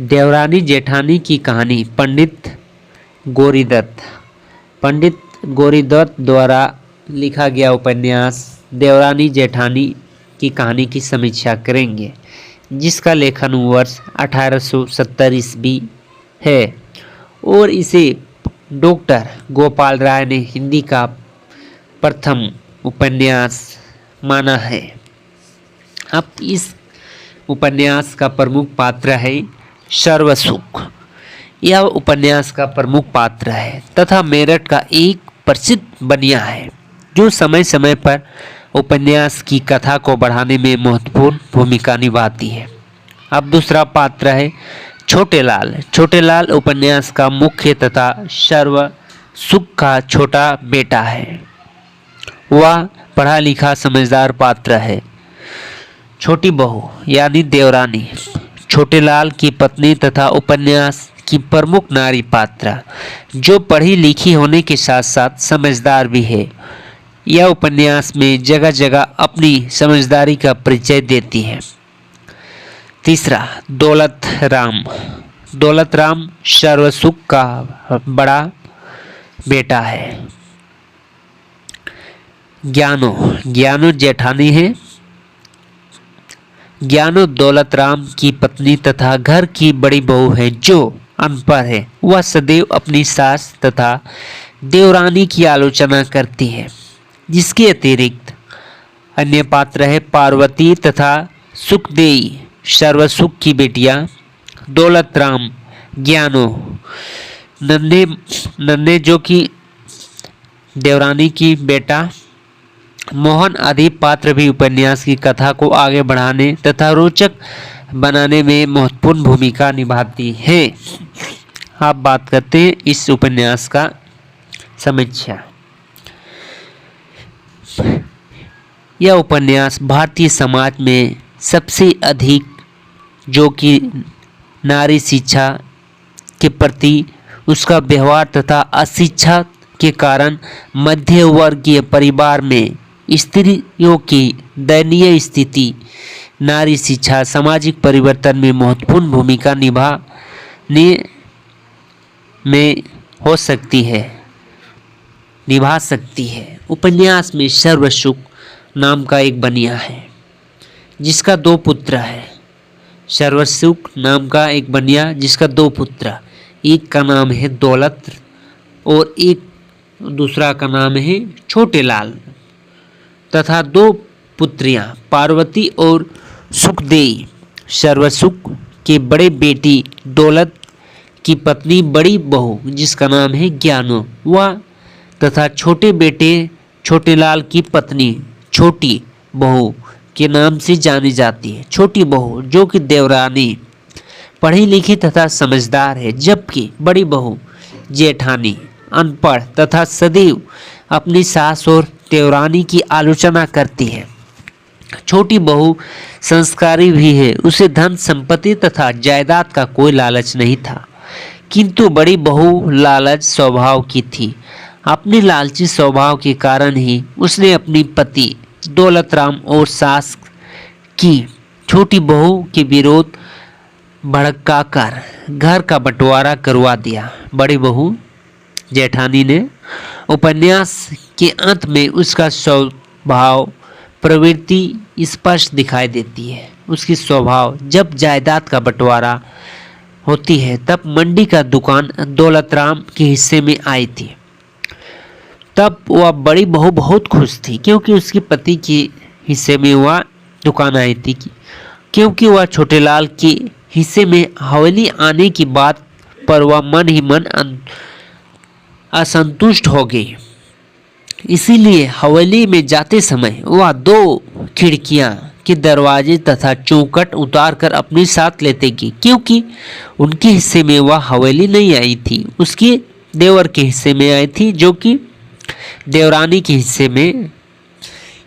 देवरानी जेठानी की कहानी पंडित गौरीदत्त द्वारा लिखा गया उपन्यास देवरानी जेठानी की कहानी की समीक्षा करेंगे, जिसका लेखन वर्ष 1870 ईस्वी है और इसे डॉक्टर गोपाल राय ने हिंदी का प्रथम उपन्यास माना है। अब इस उपन्यास का प्रमुख पात्र है सर्वसुख। यह उपन्यास का प्रमुख पात्र है तथा मेरठ का एक प्रसिद्ध बनिया है, जो समय समय पर उपन्यास की कथा को बढ़ाने में महत्वपूर्ण भूमिका निभाती है। अब दूसरा पात्र है छोटे लाल। छोटे लाल उपन्यास का मुख्य तथा सर्वसुख का छोटा बेटा है। वह पढ़ा लिखा समझदार पात्र है। छोटी बहू यानी देवरानी छोटे लाल की पत्नी तथा उपन्यास की प्रमुख नारी पात्र, जो पढ़ी लिखी होने के साथ साथ समझदार भी है। यह उपन्यास में जगह जगह अपनी समझदारी का परिचय देती है। तीसरा दौलत राम सर्वसुख का बड़ा बेटा है। ज्ञानो जेठानी है। ज्ञानो दौलत राम की पत्नी तथा घर की बड़ी बहू है, जो अनपढ़ है। वह सदैव अपनी सास तथा देवरानी की आलोचना करती है। जिसके अतिरिक्त अन्य पात्र है पार्वती तथा सुखदेई, सर्वसुख की बेटियां दौलत राम, ज्ञानो, नन्हे जो कि देवरानी की बेटा, मोहन आदि पात्र भी उपन्यास की कथा को आगे बढ़ाने तथा रोचक बनाने में महत्वपूर्ण भूमिका निभाती है। आप बात करते हैं इस उपन्यास का समीक्षा। यह उपन्यास भारतीय समाज में सबसे अधिक, जो कि नारी शिक्षा के प्रति उसका व्यवहार तथा अशिक्षा के कारण मध्य वर्गीय परिवार में स्त्रियों की दयनीय स्थिति, नारी शिक्षा सामाजिक परिवर्तन में महत्वपूर्ण भूमिका निभा सकती है। उपन्यास में सर्वसुख नाम का एक बनिया है, जिसका दो पुत्र है। सर्वसुख नाम का एक बनिया जिसका दो पुत्र, एक का नाम है दौलत और एक दूसरा का नाम है छोटे लाल, तथा दो पुत्रियां पार्वती और सुखदेई। सर्वसुख के बड़े बेटी दौलत की पत्नी बड़ी बहू, जिसका नाम है ज्ञानो, वह तथा छोटे बेटे छोटे लाल की पत्नी छोटी बहू के नाम से जानी जाती है। छोटी बहू जो कि देवरानी पढ़ी लिखी तथा समझदार है, जबकि बड़ी बहू जेठानी अनपढ़ तथा सदैव अपनी सास और देवरानी की आलोचना करती है। छोटी बहू संस्कारी भी है। उसे धन संपत्ति तथा जायदाद का कोई लालच नहीं था, किंतु बड़ी बहू लालच स्वभाव की थी। अपने लालची स्वभाव के कारण ही उसने अपनी पति दौलत राम और सास की छोटी बहू के विरोध भड़काकर घर का बंटवारा करवा दिया। बड़ी बहू जेठानी ने उपन्यास के अंत में उसका स्वभाव प्रवृत्ति स्पष्ट दिखाई देती है। उसकी स्वभाव जब जायदाद का बंटवारा होती है तब मंडी का दुकान दौलत राम के हिस्से में आई थी। तब वह बड़ी बहू बहुत खुश थी, क्योंकि उसके पति के हिस्से में वह दुकान आई थी, क्योंकि वह छोटे लाल के हिस्से में हवेली आने की बात पर वह मन ही मन असंतुष्ट हो गई। इसीलिए हवेली में जाते समय वह दो खिड़कियां के दरवाजे तथा चौखट उतार कर अपने साथ लेते गई, क्योंकि उनके हिस्से में वह हवेली नहीं आई थी, उसके देवर के हिस्से में आई थी, जो कि देवरानी के हिस्से में।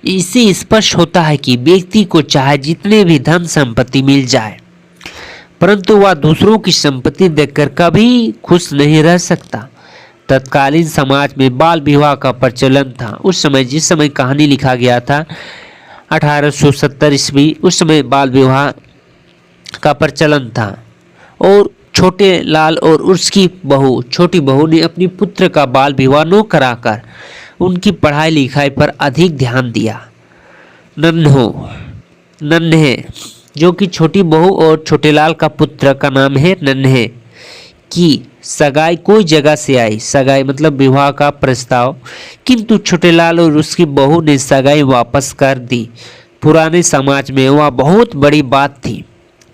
इससे स्पष्ट होता है कि व्यक्ति को चाहे जितने भी धन संपत्ति मिल जाए, परंतु वह दूसरों की संपत्ति देखकर कभी खुश नहीं रह सकता। तत्कालीन समाज में बाल विवाह का प्रचलन था। उस समय जिस समय कहानी लिखा गया था 1870 ईस्वी, उस समय बाल विवाह का प्रचलन था और छोटे लाल और उसकी बहू छोटी बहू ने अपनी पुत्र का बाल विवाह न कराकर उनकी पढ़ाई लिखाई पर अधिक ध्यान दिया। नन्हे जो कि छोटी बहू और छोटे लाल का पुत्र का नाम है नन्हे की सगाई कोई जगह से आई। सगाई मतलब विवाह का प्रस्ताव, किंतु छोटे लाल और उसकी बहू ने सगाई वापस कर दी। पुराने समाज में वह बहुत बड़ी बात थी,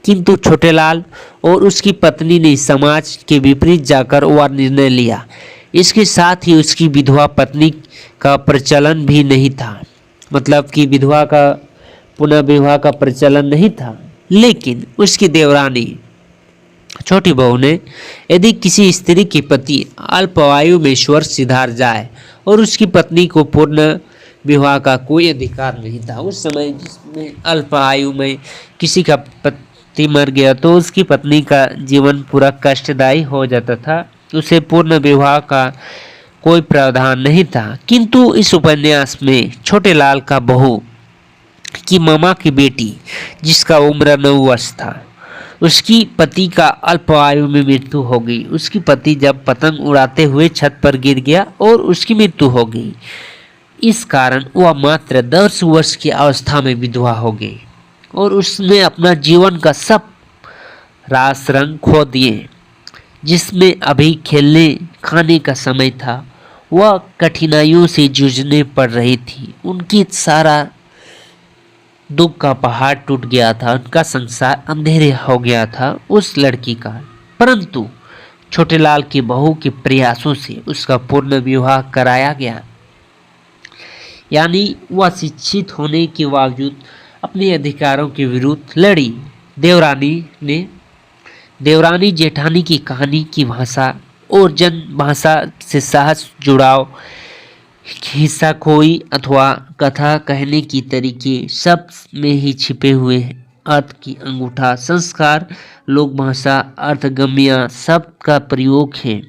किंतु छोटे लाल और उसकी पत्नी ने समाज के विपरीत जाकर वह निर्णय लिया। इसके साथ ही उसकी विधवा पत्नी का प्रचलन भी नहीं था, मतलब कि विधवा का पुनः विवाह का प्रचलन नहीं था। लेकिन उसकी देवरानी छोटी बहू ने यदि किसी स्त्री के पति अल्पायु में स्वर्ग सिधार जाए और उसकी पत्नी को पूर्ण विवाह का कोई अधिकार नहीं था। उस समय जिसमें अल्पायु में किसी का पति मर गया तो उसकी पत्नी का जीवन पूरा कष्टदायी हो जाता था, उसे पूर्ण विवाह का कोई प्रावधान नहीं था। किंतु इस उपन्यास में छोटे लाल का बहू की मामा की बेटी जिसका उम्र 9 वर्ष था, उसकी पति का अल्पायु में मृत्यु हो गई। उसकी पति जब पतंग उड़ाते हुए छत पर गिर गया और उसकी मृत्यु हो गई। इस कारण वह मात्र 10 वर्ष की अवस्था में विधवा हो गई और उसने अपना जीवन का सब रास रंग खो दिए। जिसमें अभी खेलने खाने का समय था, वह कठिनाइयों से जूझने पड़ रही थी। उनकी सारा दुख का पहाड़ टूट गया था, उनका संसार अंधेरे हो गया था उस लड़की का। परंतु छोटे लाल की बहू के प्रयासों से उसका पूर्ण विवाह कराया गया। यानी वह शिक्षित होने के बावजूद अपने अधिकारों के विरुद्ध लड़ी। देवरानी जेठानी की कहानी की भाषा और जन भाषा से सहज जुड़ाव, हिस्सा खोई अथवा कथा कहने की तरीके सब में ही छिपे हुए हैं। अर्थ की अंगूठा, संस्कार, लोक भाषा, अर्थगम्य शब्द का प्रयोग है,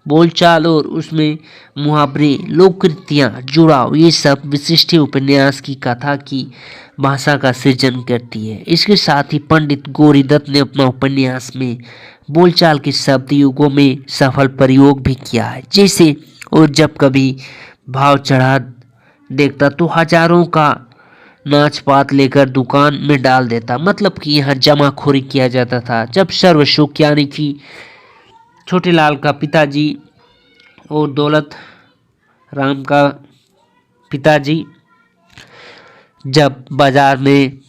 बोलचाल और उसमें मुहावरे, लोककृतियाँ, जुड़ाव, ये सब विशिष्ट उपन्यास की कथा की भाषा का सृजन करती है। इसके साथ ही पंडित गौरीदत्त ने अपना उपन्यास में बोलचाल के शब्द युगों में सफल प्रयोग भी किया है। जैसे और जब कभी भाव चढ़ा देखता तो हजारों का नाच पात लेकर दुकान में डाल देता, मतलब कि यहाँ जमाखोरी किया जाता था। जब सर्वसुख यानी कि छोटे लाल का पिताजी और दौलत राम का पिताजी जब बाजार में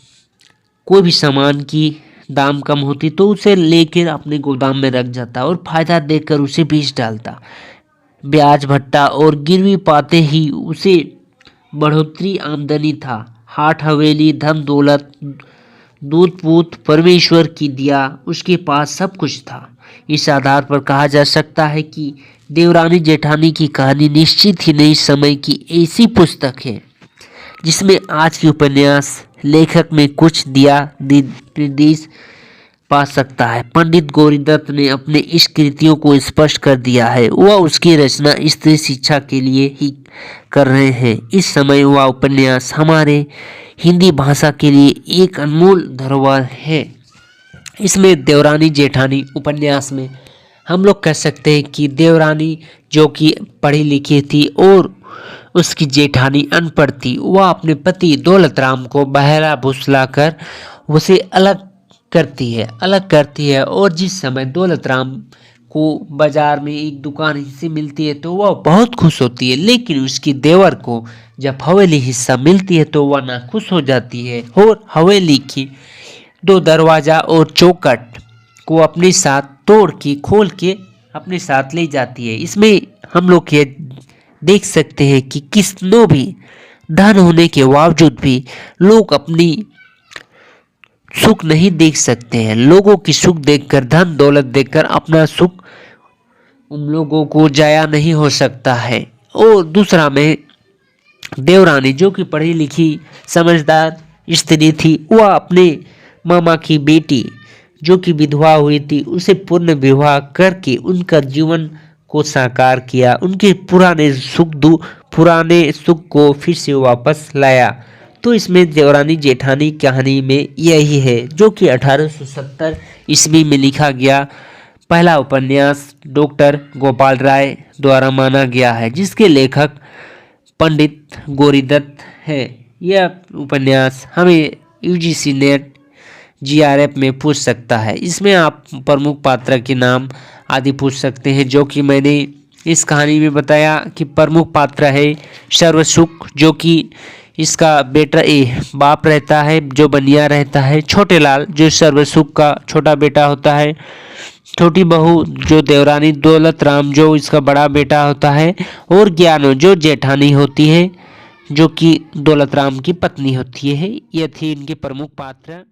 कोई भी सामान की दाम कम होती तो उसे लेकर अपने गोदाम में रख जाता और फायदा देखकर उसे बेच डालता। ब्याज भट्टा और गिरवी पाते ही उसे बढ़ोतरी आमदनी था। हाट हवेली, धन दौलत, दूध पूत, परमेश्वर की दिया, उसके पास सब कुछ था। इस आधार पर कहा जा सकता है कि देवरानी जेठानी की कहानी निश्चित ही नई समय की ऐसी पुस्तक है जिसमें आज की उपन्यास लेखक में कुछ दिया निर्देश पा सकता है। पंडित गौरीदत्त ने अपने इस कृतियों को स्पष्ट कर दिया है, वह उसकी रचना स्त्री शिक्षा के लिए ही कर रहे हैं। इस समय वह उपन्यास हमारे हिंदी भाषा के लिए एक अनमोल धरोहर है। इसमें देवरानी जेठानी उपन्यास में हम लोग कह सकते हैं कि देवरानी जो कि पढ़ी लिखी थी और उसकी जेठानी अनपढ़ थी, वह अपने पति दौलत राम को बहला फुसला कर उसे अलग करती है और जिस समय दौलत राम को बाजार में एक दुकान हिस्से मिलती है तो वह बहुत खुश होती है, लेकिन उसकी देवर को जब हवेली हिस्सा मिलती है तो वह नाखुश हो जाती है और हवेली की 2 दरवाजा और चौखट को अपने साथ तोड़ के खोल के अपने साथ ले जाती है। इसमें हम लोग ये देख सकते हैं कि किसनो भी धन होने के बावजूद भी लोग अपनी सुख नहीं देख सकते हैं। लोगों की सुख देखकर, धन दौलत देखकर अपना सुख उन लोगों को जाया नहीं हो सकता है। और दूसरा में देवरानी जो कि पढ़ी लिखी समझदार स्त्री थी, वह अपने मामा की बेटी जो कि विधवा हुई थी उसे पूर्ण विवाह करके उनका जीवन को साकार किया, उनके पुराने सुख को फिर से वापस लाया। तो इसमें देवरानी जेठानी कहानी में यही है, जो कि 1870 ईस्वी में लिखा गया पहला उपन्यास डॉक्टर गोपाल राय द्वारा माना गया है, जिसके लेखक पंडित गौरीदत्त है। यह उपन्यास हमें यूजीसी नेट जीआरएफ में पूछ सकता है। इसमें आप प्रमुख पात्र के नाम आदि पूछ सकते हैं, जो कि मैंने इस कहानी में बताया कि प्रमुख पात्र है सर्वसुख, जो कि इसका बेटा बाप रहता है जो बनिया रहता है, छोटे लाल जो सर्वसुख का छोटा बेटा होता है, छोटी बहू जो देवरानी दौलत राम जो इसका बड़ा बेटा होता है, और ज्ञानो जो जेठानी होती है जो कि दौलत राम की पत्नी होती है। ये थी इनके प्रमुख पात्र।